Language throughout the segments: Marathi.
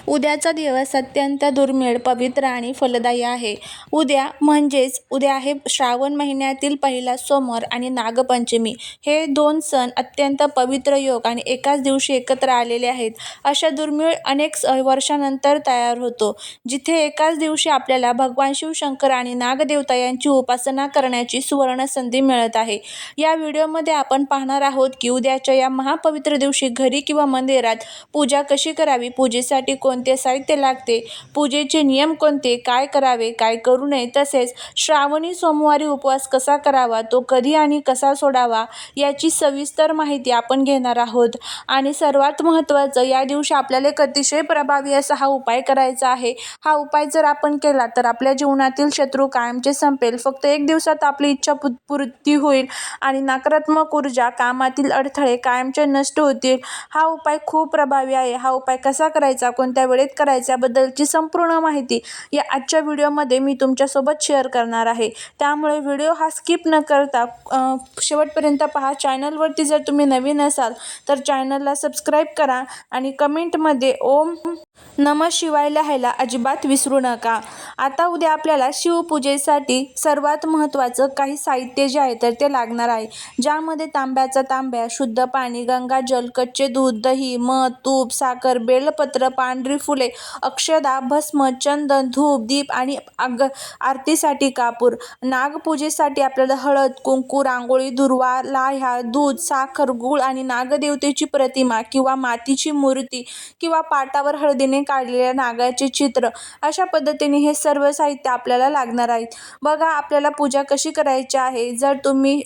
उद्याचा दिवस अत्यंत दुर्मिळ, पवित्र आणि फलदायी आहे. उद्या आहे श्रावण महिन्यातील पहिला सोमवार आणि नागपंचमी. हे दोन सण अत्यंत पवित्र, योग आणि एकाच दिवशी एकत्र आलेले आहेत. अशा दुर्मिळ अनेक वर्षांनंतर तयार होतो, जिथे एकाच दिवशी आपल्याला भगवान शिवशंकर आणि नागदेवता यांची उपासना करण्याची सुवर्ण संधी मिळत आहे. या व्हिडिओमध्ये आपण पाहणार आहोत की उद्याच्या या महापवित्र दिवशी घरी किंवा मंदिरात पूजा कशी करावी, पूजेसाठी कोणते साहित्य लागते, पूजेचे नियम कोणते, काय करावे, काय करू नये, तसेच श्रावणी सोमवारी उपवास कसा करावा, तो कधी आणि कसा सोडावा याची सविस्तर माहिती आपण घेणार आहोत. आणि सर्वात महत्त्वाचं, या दिवशी आपल्याला एक अतिशय प्रभावी असा हा उपाय करायचा आहे. हा उपाय जर आपण केला तर आपल्या जीवनातील शत्रू कायमचे संपेल. फक्त एक दिवसात आपली इच्छा पूर्ती होईल आणि नकारात्मक ऊर्जा, कामातील अडथळे कायमचे नष्ट होतील. हा उपाय खूप प्रभावी आहे. हा उपाय कसा करायचा, कोणत्या वेळेत करायचा याबद्दलची संपूर्ण माहिती या आजच्या व्हिडिओमध्ये मी तुमच्यासोबत शेअर करणार आहे. त्यामुळे व्हिडिओ हा स्किप न करता शेवटपर्यंत पहा. चॅनलवरती जर तुम्ही नवीन असाल तर चॅनलला सबस्क्राईब करा आणि कमेंटमध्ये ओम नमः शिवाय लिहायला अजिबात विसरू नका. आता उद्या आपल्याला शिवपूजेसाठी सर्वात महत्त्वाचं काही साहित्य जे आहे तर ते लागणार आहे, ज्यामध्ये तांब्याचा तांब्या, शुद्ध पाणी, गंगाजल, कच्चे दूध, दही, मध, तूप, साखर, बेलपत्र, पांढरी फुले, अक्षदा, भस्म, चंदन, धूप, दीप आणि आरतीसाठी कापूर. नागपूजेसाठी आपल्याला हळद, कुंकू, रांगोळी, दुर्वा, लाह्या, दूध, साखर, गूळ आणि नागदेवतेची प्रतिमा किंवा मातीची मूर्ती किंवा पाटावर हळदीने काढलेल्या नागाचे चित्र, अशा पद्धतीने हे सर्व साहित्य आपल्याला लागणार आहेत. बघा, आपल्याला पूजा कशी करायची आहे. जर तुम्ही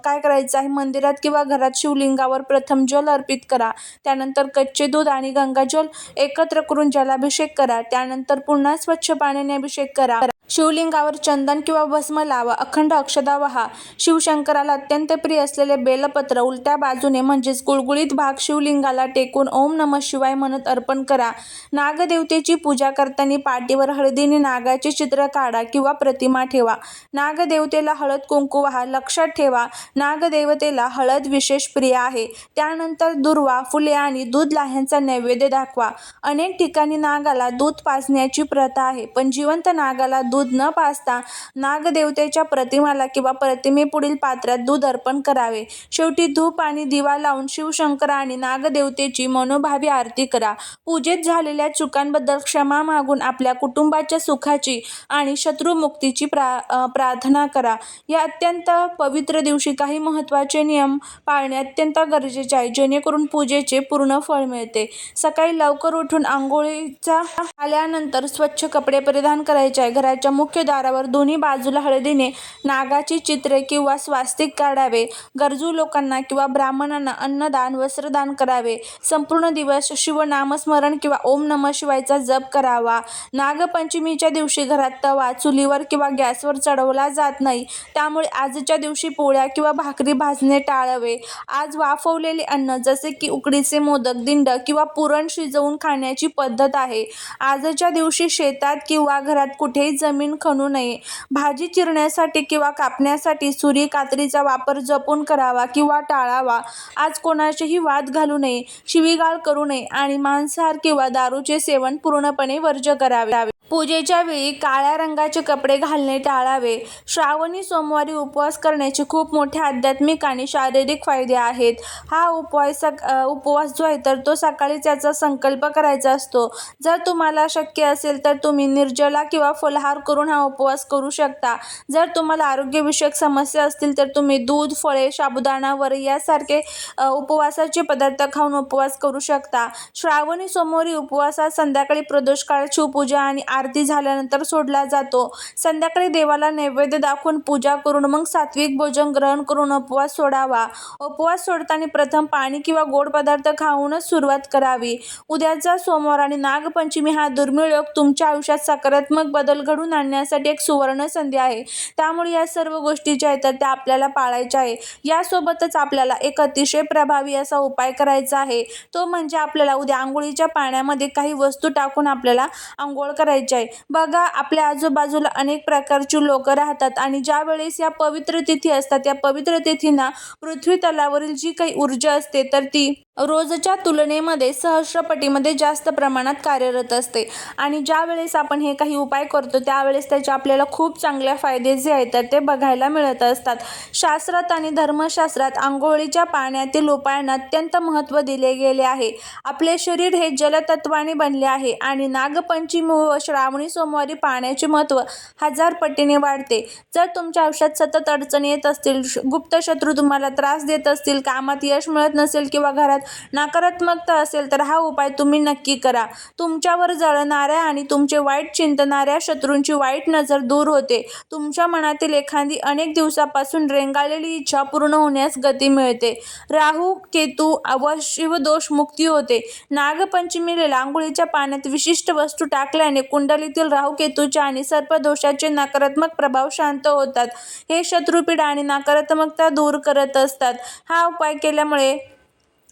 काय करायचं आहे, मंदिरात किंवा घरात शिवलिंगावर प्रथम जल अर्पित करा. त्यानंतर कच्चे दूध आणि गंगाजल एकत्र करून जलाभिषेक करा. त्यानंतर पुन्हा स्वच्छ पाण्याने अभिषेक करा. शिवलिंगावर चंदन किंवा भस्म लावा. अखंड अक्षता वाहा. शिवशंकराला अत्यंत प्रिय असलेले बेलपत्र उलट्या बाजूने म्हणजेच गुळगुळीत भाग शिवलिंगाला टेकून ओम नमः शिवाय म्हणत अर्पण करा. नागदेवतेची पूजा करताना पाठीवर हळदीने नागाचे चित्र काढा किंवा प्रतिमा ठेवा. नागदेवतेला हळद कुंकू वाहा. लक्षात ठेवा, नागदेवतेला हळद विशेष प्रिय आहे. त्यानंतर दुर्वा, फुले आणि दूध लाह्यांचा नैवेद्य दाखवा. अनेक ठिकाणी नागाला दूध पाजण्याची प्रथा आहे, पण जिवंत नागाला दूध न पाजता नागदेवतेच्या प्रतिमाला किंवा प्रतिमेपुढील पात्रात दूध अर्पण करावे. शेवटी धूप आणि दिवा लावून शिवशंकर आणि नागदेवतेची मनोभावी आरती करा. पूजेत झालेल्या चुकांबद्दल क्षमा मागून आपल्या कुटुंबाच्या सुखाची आणि शत्रुमुक्तीची प्रार्थना करा. या अत्यंत पवित्र दिवशी काही महत्त्वाचे नियम पाळणे अत्यंत गरजेचे आहे, जेणेकरून पूजेचे पूर्ण फळ मिळते. सकाळी लवकर उठून आंघोळीचा आल्यानंतर स्वच्छ कपडे परिधान करायचे आहे. घराच्या मुख्य दारावर दोन्ही बाजूला हळदीने नागाची चित्रे किंवा स्वास्तिक काढावे. गरजू लोकांना किंवा ब्राह्मणांना अन्नदान, वस्त्रदान करावे. संपूर्ण दिवस शिवनामस्मरण किंवा ओम नमः शिवायचा जप करावा. नागपंचमीच्या दिवशी घरात तवा चुलीवर किंवा गॅसवर चढवला जात नाही, त्यामुळे आजच्या दिवशी पोळ्या किंवा भाकरी भाजणे टाळावे. आज वाफवलेले अन्न जसे की उकडीचे मोदक, दिंड किंवा पुरण शिजवून खाण्याची पद्धत आहे. आजच्या दिवशी शेतात किंवा घरात कुठेही जमीन खणू नये. भाजी चिरण्यासाठी किंवा कापण्यासाठी सुरी, कात्रीचा वापर जपून करावा किंवा टाळावा. आज कोणाचेही वाद घालू नये, शिवीगाळ करू नये आणि मांसाहार किंवा दारूचे सेवन पूर्णपणे वर्ज्य करावे. पूजेच्या वेळी काळ्या रंगाचे कपडे घालणे टाळावे. श्रावणी सोमवारी उपवास करण्याचे खूप मोठे आध्यात्मिक आणि शारीरिक फायदे आहेत. हा उपवास जो आहे तर तो सकाळी त्याचा संकल्प करायचा असतो. जर तुम्हाला शक्य असेल तर तुम्ही निर्जला किंवा फलाहार करून हा उपवास करू शकता. जर तुम्हाला आरोग्यविषयक समस्या असतील तर तुम्ही दूध, फळे, साबुदाणा, वरी यासारखे उपवासाचे पदार्थ खाऊन उपवास करू शकता. श्रावणी सोमवारी उपवासात संध्याकाळी प्रदोषकाळात शिवपूजा आणि आरती झाल्यानंतर सोडला जातो. संध्याकाळी देवाला नैवेद्य दाखवून पूजा करून मग सात्विक भोजन ग्रहण करून उपवास सोडावा. उपवास सोडताना प्रथम पाणी किंवा गोड पदार्थ खाऊनच सुरुवात करावी. उद्याचा सोमवार आणि नागपंचमी हा दुर्मिळ योग तुमच्या आयुष्यात सकारात्मक बदल घडवून आणण्यासाठी एक सुवर्ण संधी आहे. त्यामुळे या सर्व गोष्टी ज्या आहेत तर त्या आपल्याला पाळायच्या आहे. यासोबतच आपल्याला एक अतिशय प्रभावी असा उपाय करायचा आहे, तो म्हणजे आपल्याला उद्या आंघोळीच्या पाण्यामध्ये काही वस्तू टाकून आपल्याला आंघोळ करायची आहे. बघा, आपल्या आजूबाजूला अनेक प्रकारची लोक राहतात आणि ज्या वेळेस या पवित्र तिथी असतात, या पवित्र तिथींना पृथ्वी तलावरील जी काही ऊर्जा असते तर ती रोजच्या तुलनेमध्ये सहस्रपटीमध्ये जास्त प्रमाणात कार्यरत असते आणि ज्या वेळेस आपण हे काही उपाय करतो त्यावेळेस त्याचे आपल्याला खूप चांगले फायदे जे आहेत तर ते बघायला मिळत असतात. शास्त्रात आणि धर्मशास्त्रात आंघोळीच्या पाण्यातील उपायांना अत्यंत महत्त्व दिले गेले आहे. आपले शरीर हे जलतत्वाने बनले आहे आणि नागपंचमी व श्रावणी सोमवारी पाण्याचे महत्त्व 1000 पटीने वाढते. जर तुमच्या आयुष्यात सतत अडचणी येत असतील, गुप्त शत्रू तुम्हाला त्रास देत असतील, कामात यश मिळत नसेल किंवा घरात नकारात्मकता असेल तर हा उपाय तुम्ही नक्की करा. तुमच्यावर जळणाऱ्या आणि तुमचे वाईट चिंतणाऱ्या शत्रूंची वाईट नजर दूर होते. तुमच्या मनातील एखादी अनेक दिवसापासून रेंगाळलेली इच्छा पूर्ण होण्यास गती मिळते. राहू केतू व शिवदोष मुक्ती होते. नागपंचमीला आंघोळीच्या पाण्यात विशिष्ट वस्तू टाकल्याने कुंडलीतील राहू केतूच्या आणि सर्पदोषाचे नकारात्मक प्रभाव शांत होतात. हे शत्रुपीडा आणि नकारात्मकता दूर करत असतात. हा उपाय केल्यामुळे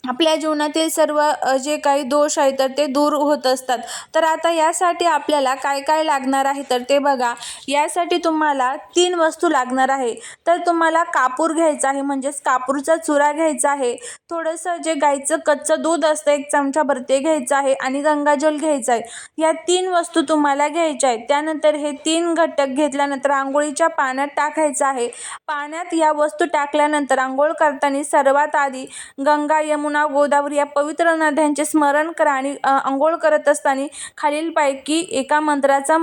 आपल्या जीवनातील सर्व जे काही दोष आहेत तर ते दूर होत असतात. तर आता यासाठी आपल्याला काय काय लागणार आहे तर ते बघा. यासाठी तुम्हाला 3 वस्तू लागणार आहे. तर तुम्हाला कापूर घ्यायचा आहे, म्हणजेच कापूरचा चुरा घ्यायचा आहे. थोडंसं जे गाईचं कच्चं दूध असतं 1 चमचाभर ते घ्यायचं आहे आणि गंगाजल घ्यायचं आहे. या 3 वस्तू तुम्हाला घ्यायच्या आहेत. त्यानंतर हे 3 घटक घेतल्यानंतर आंघोळीच्या पाण्यात टाकायचं आहे. पाण्यात या वस्तू टाकल्यानंतर आंघोळ करताना सर्वात आधी गंगा, यमुना, गोदावरी या पवित्र नद्यांचे स्मरण करा आणि अंघोळ करत असताना खालीलपैकी एका मंत्राचा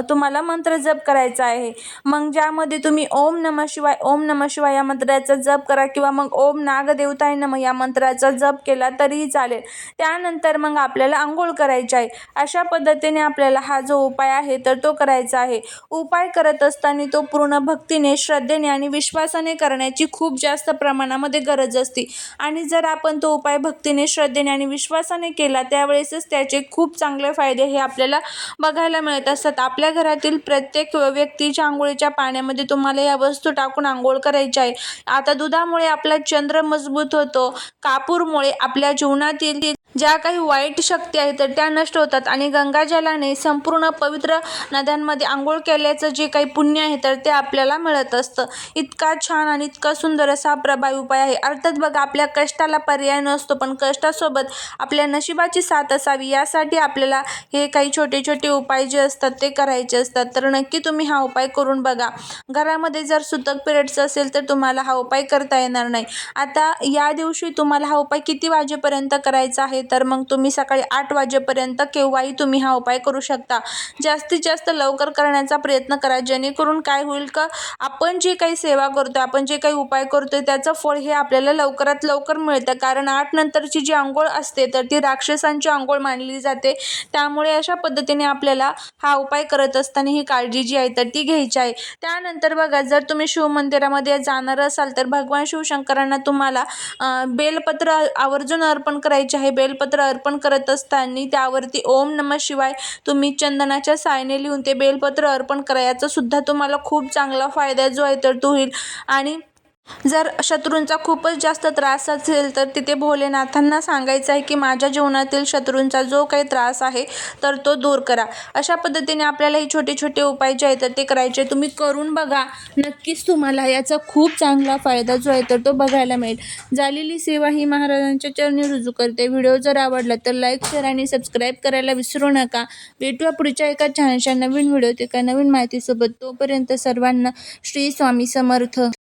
तुम्हाला मंत्र जप करायचा आहे. मग ज्यामध्ये तुम्ही ओम नमः शिवाय, ओम नमः शिवाय या मंत्राचा जप करा किंवा मग ओम नागदेवताय नमः या मंत्राचा जप केला तरीही चालेल. त्यानंतर मग आपल्याला अंघोळ करायची आहे. अशा पद्धतीने आपल्याला हा जो उपाय आहे तर तो करायचा आहे. उपाय करत असताना तो पूर्ण भक्तीने, श्रद्धेने आणि विश्वासाने करण्याची खूप जास्त प्रमाणामध्ये गरज असते आणि जर आपण तो उपाय भक्तीने, श्रद्धेने आणि विश्वासाने केला त्यावेळेसच त्याचे खूप चांगले फायदे हे आपल्याला बघायला मिळत असतात. आपल्या घरातील प्रत्येक व्यक्तीच्या आंघोळीच्या पाण्यामध्ये तुम्हाला या वस्तू टाकून आंघोळ करायची आहे. आता दुधामुळे आपला चंद्र मजबूत होतो. कापूरमुळे आपल्या जीवनातील ज्या काही वाईट शक्ती आहेत तर त्या नष्ट होतात आणि गंगाजलाने संपूर्ण पवित्र नद्यांमध्ये आंघोळ केल्याचं जे काही पुण्य आहे तर ते आपल्याला मिळत असतं. इतका छान आणि इतका सुंदर असा प्रभावी उपाय आहे. अर्थात बघा, आपल्या कष्टाला पर्याय नसतो, पण कष्टासोबत आपल्या नशिबाची साथ असावी यासाठी आपल्याला हे काही छोटे छोटे उपाय जे असतात ते करायचे असतात. तर नक्की तुम्ही हा उपाय करून बघा. घरामध्ये जर सुतक पिरियड्स असेल तर तुम्हाला हा उपाय करता येणार नाही. आता या दिवशी तुम्हाला हा उपाय किती वाजेपर्यंत करायचा आहे तर मग तुम्ही सकाळी 8 वाजेपर्यंत केव्हाही तुम्ही हा उपाय करू शकता. जास्तीत जास्त लवकर करण्याचा प्रयत्न करा, जेणेकरून काय होईल का आपण जे काही सेवा करतोय, आपण जे काही उपाय करतोय त्याचं फळ हे आपल्याला लवकरात लवकर मिळतं. कारण 8 नंतरची जी अंघोळ असते तर ती राक्षसांची अंघोळ मानली जाते. त्यामुळे अशा पद्धतीने आपल्याला हा उपाय करत असताना ही काळजी जी आहे तर ती घ्यायची आहे. त्यानंतर बघा, जर तुम्ही शिवमंदिरामध्ये जाणार असाल तर भगवान शिवशंकरांना तुम्हाला बेलपत्र आवर्जून अर्पण करायचे आहे. बेलपत्र अर्पण करत असताना त्यावरती ओम नमः शिवाय तुम्ही चंदनाच्या सायने लिहून ते बेलपत्र अर्पण करा. याचा सुद्धा तुम्हाला खूप चांगला फायदा जो आहे तर तो होईल. आणि जर शत्रूंचा खूपच जास्त त्रास असेल तर तिथे भोलेनाथांना सांगायचं आहे की माझ्या जीवनातील शत्रूंचा जो काही त्रास आहे तर तो दूर करा. अशा पद्धतीने आपल्याला हे छोटे छोटे उपाय जे आहेत तर ते करायचे. तुम्ही करून बघा, नक्कीच तुम्हाला याचा खूप चांगला फायदा जो आहे तर तो बघायला मिळेल. झालेली सेवा ही महाराजांच्या चरणी रुजू करते. व्हिडिओ जर आवडला तर लाईक, शेअर आणि सबस्क्राईब करायला विसरू नका. भेटूया पुढच्या एका छानशा नवीन व्हिडिओत एका नवीन माहितीसोबत. तोपर्यंत सर्वांना श्री स्वामी समर्थ.